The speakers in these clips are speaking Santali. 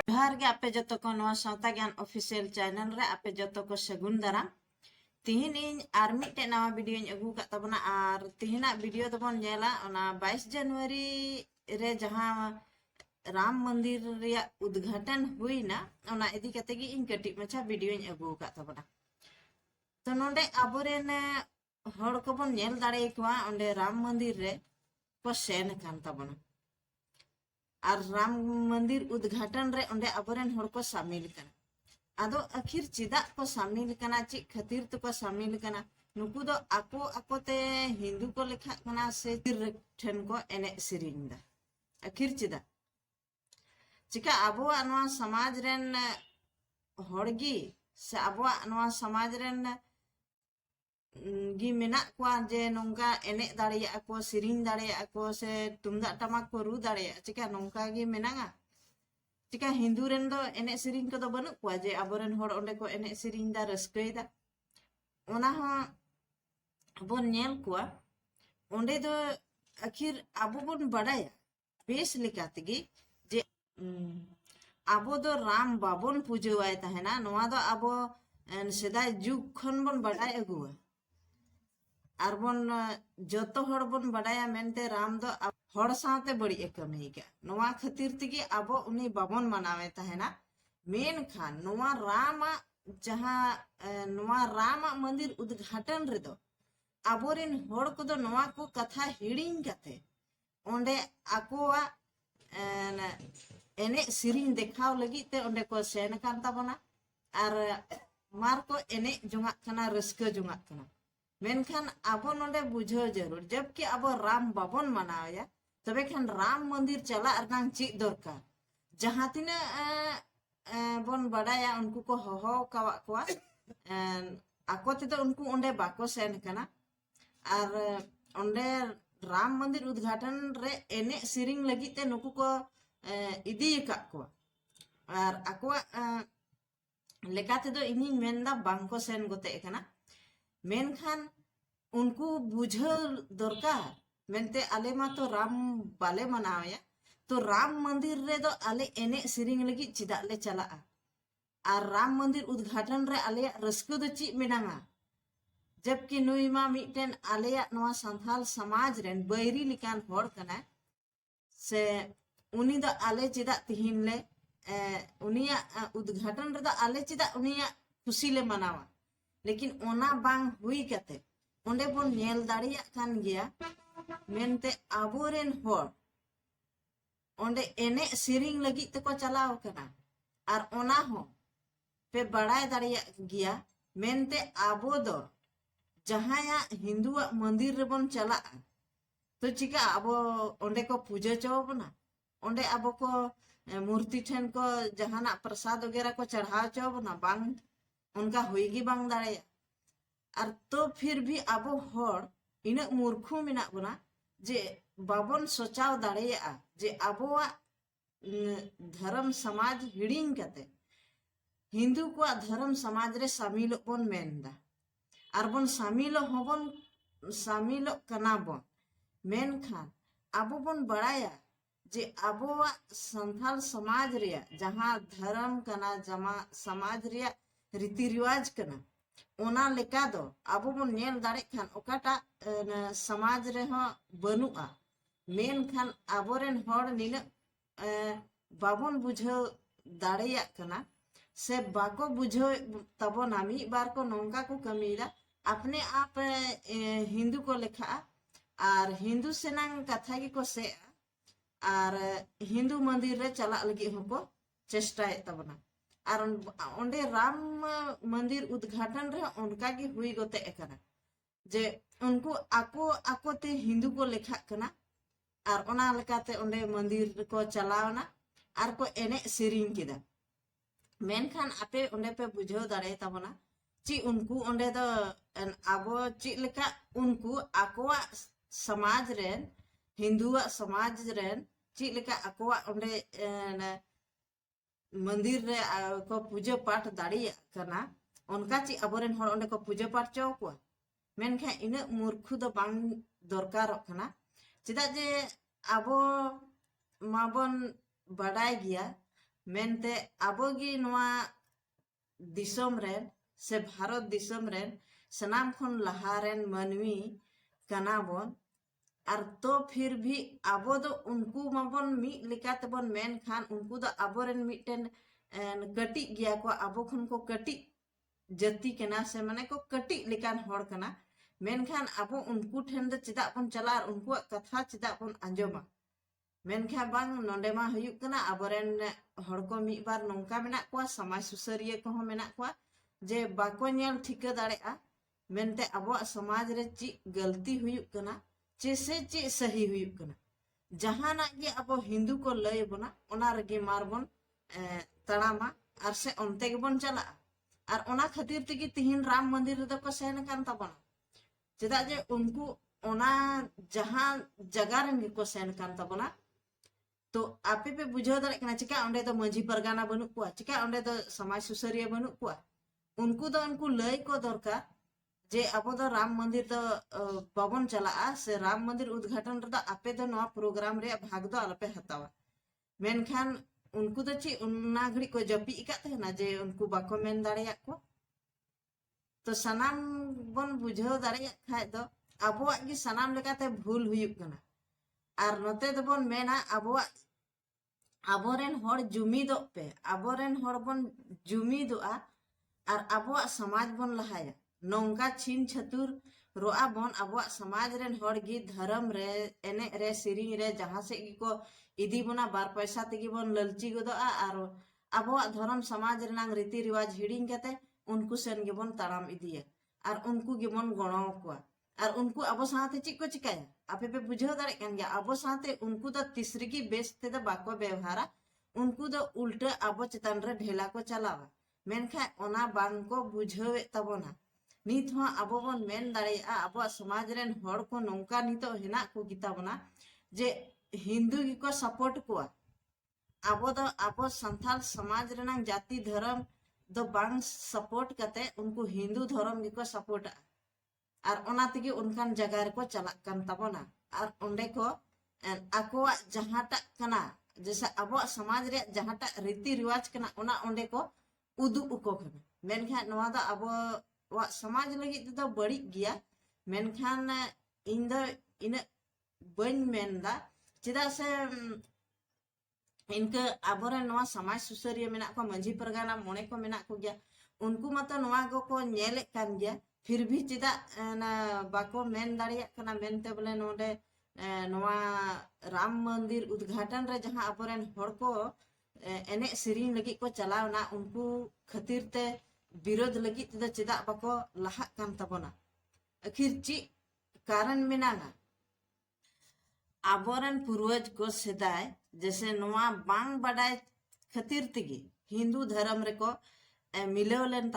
जोहार गे आपे जतो को नवा सावता ज्ञान ऑफिशियल चैनल रे आपे जतो को सगुन दाराम तिहिन इन आर मिटे नवा वीडियो अगू का तबना आर तिहिना वीडियो दबन नेला ओना 22 जनवरी रे जहां राम मंदिर रिया उद्घाटन हुईना ओना इदी कते गी इन कटी मछा वीडियो अगू का तबना तो नोंडे आबोरेन हड़ को बन नेल दाड़े एकवा ओंडे राम मंदिर रे को सेन कान तबना और राम मंदिर उद्घाटन रे ओंडे आबोरेन हड़ को शामिल कना आदो आखिर चिदा को शामिल कना ची खातिर तो को शामिल कना नुकु दो आको आकोते हिंदू को लेखा कना से तिर ठन को एने सिरिंग दा आखिर चिदा चिका आबो अनवा समाज रेन हड़गी से आबो अनवा समाज रेन गी मेना को जे नोंगा एने दाड़िया को सिरिंग दाड़िया को से तुमदा टमाक को रू दाड़िया चिका नोंका गी मेनागा चिका हिंदू रेन दो एने सिरिंग को दो बनु को जे आबोरेन हड़ ओंडे को एने सिरिंग दा रस्कई दा ओना हो बोन नेल को ओंडे दो आखिर आबो बोन बड़ाया बेस लेकातगी जे आबो दो राम बाबोन पूजवाय तहना नोआ दो आबो सेदाय जुग खन बोन बड़ाय अगुआ और बन जतो हड़ बन बड़ाया मेनते राम दो हड़ साथे बड़ी कमी का नोआ खातिर तगी आबो उनी बाबोन मनावे तहना मेन खान नोआ राम जहां नोआ राम मंदिर उद्घाटन रे दो आबोरेन हड़ को दो नोआ को कथा हिड़िंग कते ओंडे आकोवा एने सिरिंग देखाव लगी ते ओंडे को सेन कान ताबना और मार को एने जुंगा कना रस्का जुंगा कना मेनखान आबो नोंडे बुझो जरूर जबकि आबो राम बाबोन मनाया तबे खान राम मंदिर चला रनांग ची दरकार जहां तिना बोन बड़ाया उनको को होहो कावा कोआ आको ते तो उनको ओंडे बाको सेन कना और ओंडे राम मंदिर उद्घाटन रे एने सिरिंग लगी ते नुकु को इदी का को और आको लेकाते दो इनी मेनदा बांको सेन गोते कना मेनखान उनको बुझो दरकार मेनते आले मा तो राम बाले मनावया तो राम मंदिर रे दो आले एने सिरिंग लगी चिदा ले चला और राम मंदिर उद्घाटन रे आले रस्को दो ची मेनांगा जबकि नुई मा मिटेन आलेया नवा संथाल समाज रेन बैरी लिकान हड़ कना से उनी दो आले चिदा तिहिन ले उनिया उद्घाटन रे दो आले चिदा उनिया खुशी ले मनावा लेकिन ओना बांग हुई कते ओंडे बोन नेल दाड़िया कान गया मेनते आबोरेन हड़ ओंडे एने सिरिंग लगी तको चलाव कना और ओना हो पे बड़ाय दाड़िया गया मेनते आबो दो जहाया हिंदू मंदिर रे बोन चला तो चिका आबो ओंडे को पूजा चोबना ओंडे आबो को मूर्ति ठन को जहाना प्रसाद वगैरह को चढ़ा चोबना बांग उनका होगी बांग दाड़िया और तो फिर भी आबो हड़ इन मूर्खु मिना बना जे बाबन सोचाव दाड़िया जे आबोआ धर्म समाज हिड़िंग कते हिंदू को धर्म समाज रे शामिल बोन मेनदा और बोन शामिल कना बोन मेन खान आबो बोन बड़ाया जे आबोआ संथाल समाज रिया जहां धर्म कना जमा समाज रिया रीति रिवाज कना ओना लेका दो आबो बोन नेल दाड़े खान ओकाटा समाज रे हो बनुआ मेन खान आबोरेन हड़ निना बाबोन बुझो दाड़ेया कना से बाको बुझो तबो नामी बार को नोंका को कमीरा अपने आप हिंदू को लेखा और हिंदू सेनांग कथा की को से और हिंदू मंदिर रे चला लगी हमको चेष्टा तबना और ओंडे राम मंदिर उद्घाटन रे उनका की हुई गोते एकना जे उनको आको आको ते हिंदू को लेखा कना और ओना लेकाते ओंडे मंदिर को चलावना और को एने सिरिंग किदा मेनखान आपे ओंडे पे बुझो दाड़े तबना ची उनको ओंडे दो आबो ची लेका उनको आकोआ समाज रेन हिंदुआ समाज रेन ची लेका आकोआ ओंडे मंदिर रे को पूजा पाठ दाड़िया कना उनका ची आबोरेन हड़ ओंडे को पूजा पाठ चो को मेनखा इना मूर्खु दो बांग दरकार कना चिदा जे आबो माबन बड़ाय गया mente abogi noa दिसम रेन से भारत दिसम रेन सनाम खन लहारेन मनवी कनाबन और तो फिर भी आबो दो उनको माबन मी लेकाते बन मेन खान उनको दो आबोरेन मिटेन कटी गया को आबो खन को कटी जति कना से माने को कटी लेकान होड़ कना मेन खान आबो उनको ठेन दो चिदा बन चला और उनको कथा चिदा बन अंजोमा मेनखा बांग नोंडे मा हुयुक कना आबोरेन हड़ को मी बार नोंका मेना को समाज सुसरिया को हो मेना को जे बाको नेल ठिका दाड़ेआ मेनते आबो समाज रे ची गलती हुयुक कना चे से ची सही हुयुक कना जहाना गे आबो हिंदू को लय बना ओना रगे मारबन तड़ामा और से ओनते गेबन चला और ओना खातिर तेगी तिहिन राम मंदिर रे को सेन कान ताबना चेदा जे उनको ओना जहां जगह रे को सेन कान ताबना तो आपे पे बुझाव दाड़े कना चिका ओंडे तो मंझी परगाना बनु कुआ चिका ओंडे तो समाज सुसरिया बनु कुआ उनको लय को दरकार जे अब तो राम मंदिर तो बाबन चला से राम मंदिर उद्घाटन रे आपे तो नवा प्रोग्राम रे भाग दो आलपे हतावा मेनखान उनको तो ची उन्ना घड़ी को जपी इकाते ना जे उनको बाको मेन दाड़ेया को तो सनाम बन बुझाव दाड़ेया खाय दो अबोआ गी सनाम लेकाते भूल हुयुक कना और नोते दबन मेना आबोरेन हड़ जुमिदोग पे आबोरेन हड़ बन जुमिदोआ और आबोआ समाज बन लहाया नौका छीन छतुर रोआ बन आबोआ समाज रेन हड़ गी धर्म रे एने रे सिरिंग रे जहां से गी को इदी बना बार पैसा तेगी बन ललची गोदोआ और आबोआ धर्म समाज रेनांग रीति रिवाज हिड़िंग कते उनको सेन गे बन ताड़ाम इदिया और उनको गे बन गणो कोआ और उनको अब साथे चिक को चिकाया आपे पे बुझाव दाड़े कान गया अब साथे उनको तो तीसरी बेस ते द बाको व्यवहारा उनको तो उल्टा अब चेतन रे ढेला को चलावा मेनखा ओना बांग को बुझावे तबोना नित हो अब बन मेन दाड़ेया अब समाज रेन हड़ को नौका नितो हेना को गिताबना जे हिंदू गी को सपोर्ट कोआ अब संथाल समाज रेनांग जाति धर्म दो बांग सपोर्ट कते उनको हिंदू धर्म गी को सपोर्ट और ओना तेगी उनकान जगह रे को चला कान तबोना और ओंडे को आकोआ जहाटा कना जैसे अब समाज रे जहाटा रीति रिवाज कना ओना ओंडे को उदु उको कना मेनखान नवा दा अब वा समाज लगी तो बड़ी गया मेनखान इन द इन बन मेनदा चिदा से इनके आबोरे नवा समाज सुसरिया मेना को मंझी परगाना मोने को मेना को गया उनको मत नवा को नेले कान गया फिर भी चिदा ना बाको मेन दाड़िया कना मेनते बोले नोडे नवा राम मंदिर उद्घाटन रे जहां आबोरेन हड़ को एने सिरिंग लगी को चलावना उनको खातिर ते विरोध लगी ते चिदा बाको लहा कान तबना आखिर ची कारण मेनागा आबोरेन पूर्वज को सेदाय जैसे नवा बांग बडाय खातिर तेगी हिंदू धर्म रे को मिलवलेन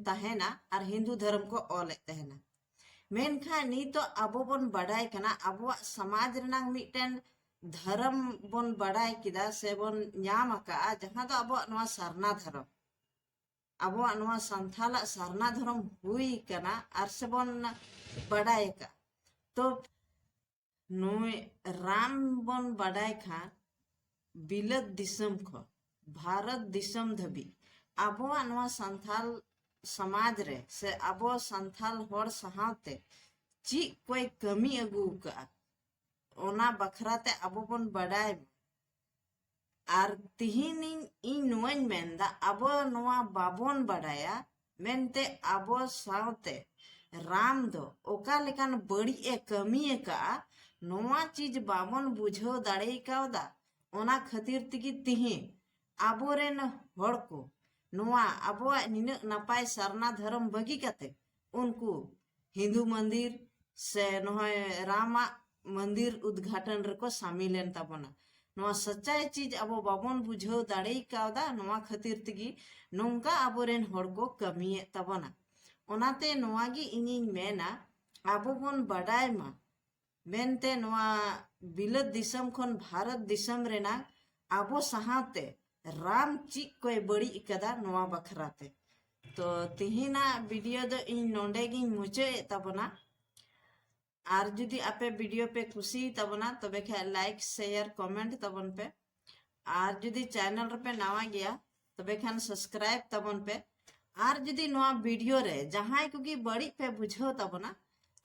तहेना और हिंदू धर्म को ओले तहेना मेनखा नी तो आबो बन बडाय कना आबो समाज रेनांग मिटेन धर्म बन बडाय किदा से बन न्याम का जहां तो आबो नवा सरना धर्म आबो नवा संथाला सरना धर्म हुई कना और से बन बडाय का तो नोय राम बन बडाय खान बिलत दिसम को भारत दिसम धबी आबो नवा संथाल समाज रे से आबो संथाल हड़ सहाते ची कोई कमी अगू का ओना बखराते आबो बन बडाय और तिहिन इन नोन मेनदा आबो नवा बाबोन बडाया मेनते आबो सावते राम दो ओका लेकान बड़ी ए कमी का नवा चीज बाबोन बुझो दाड़े कावदा ओना खातिर तिगी तिहि आबोरेन हड़ को नवा आबोआ निना नपाय सरना धर्म बगी कते उनको हिंदू मंदिर से नहय रामा मंदिर उद्घाटन रे को शामिलेन तबना नवा सच्चाई चीज आबो बाबोन बुझो दाड़े कावदा नवा खातिर तिगी नोंका आबोरेन हड़ को कमिए तबना ओनाते नवा गी इनिन मेना आबो बन बडाय मा मेनते नवा बिलत दिसम खन भारत दिसम रेना आबो सहाते राम चिक कोई बड़ी कदा नवा बखराते तो तिहिना वीडियो दो इन नोंडे गिन मुचे तबना और जुदी आपे वीडियो पे खुशी तबना तबे खे लाइक शेयर कमेंट तबन पे आर जुदी चैनल रे पे नवा गया तबे खान सब्सक्राइब तबन पे आर जुदी नवा वीडियो रे जहां कुगी बड़ी पे बुझो तबना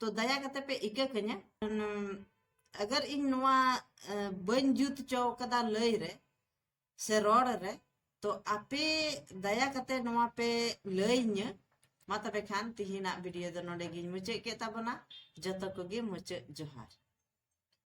तो दया कते पे इके कन्या अगर इन नवा बन जुत चौ कदा लई रे से रोड रे तो आपे दया कते नवा पे लई न्य मा तबे खान तिहिना वीडियो दो नोडे गिन मुचे के तबना जतो कोगी मुचे जोहार।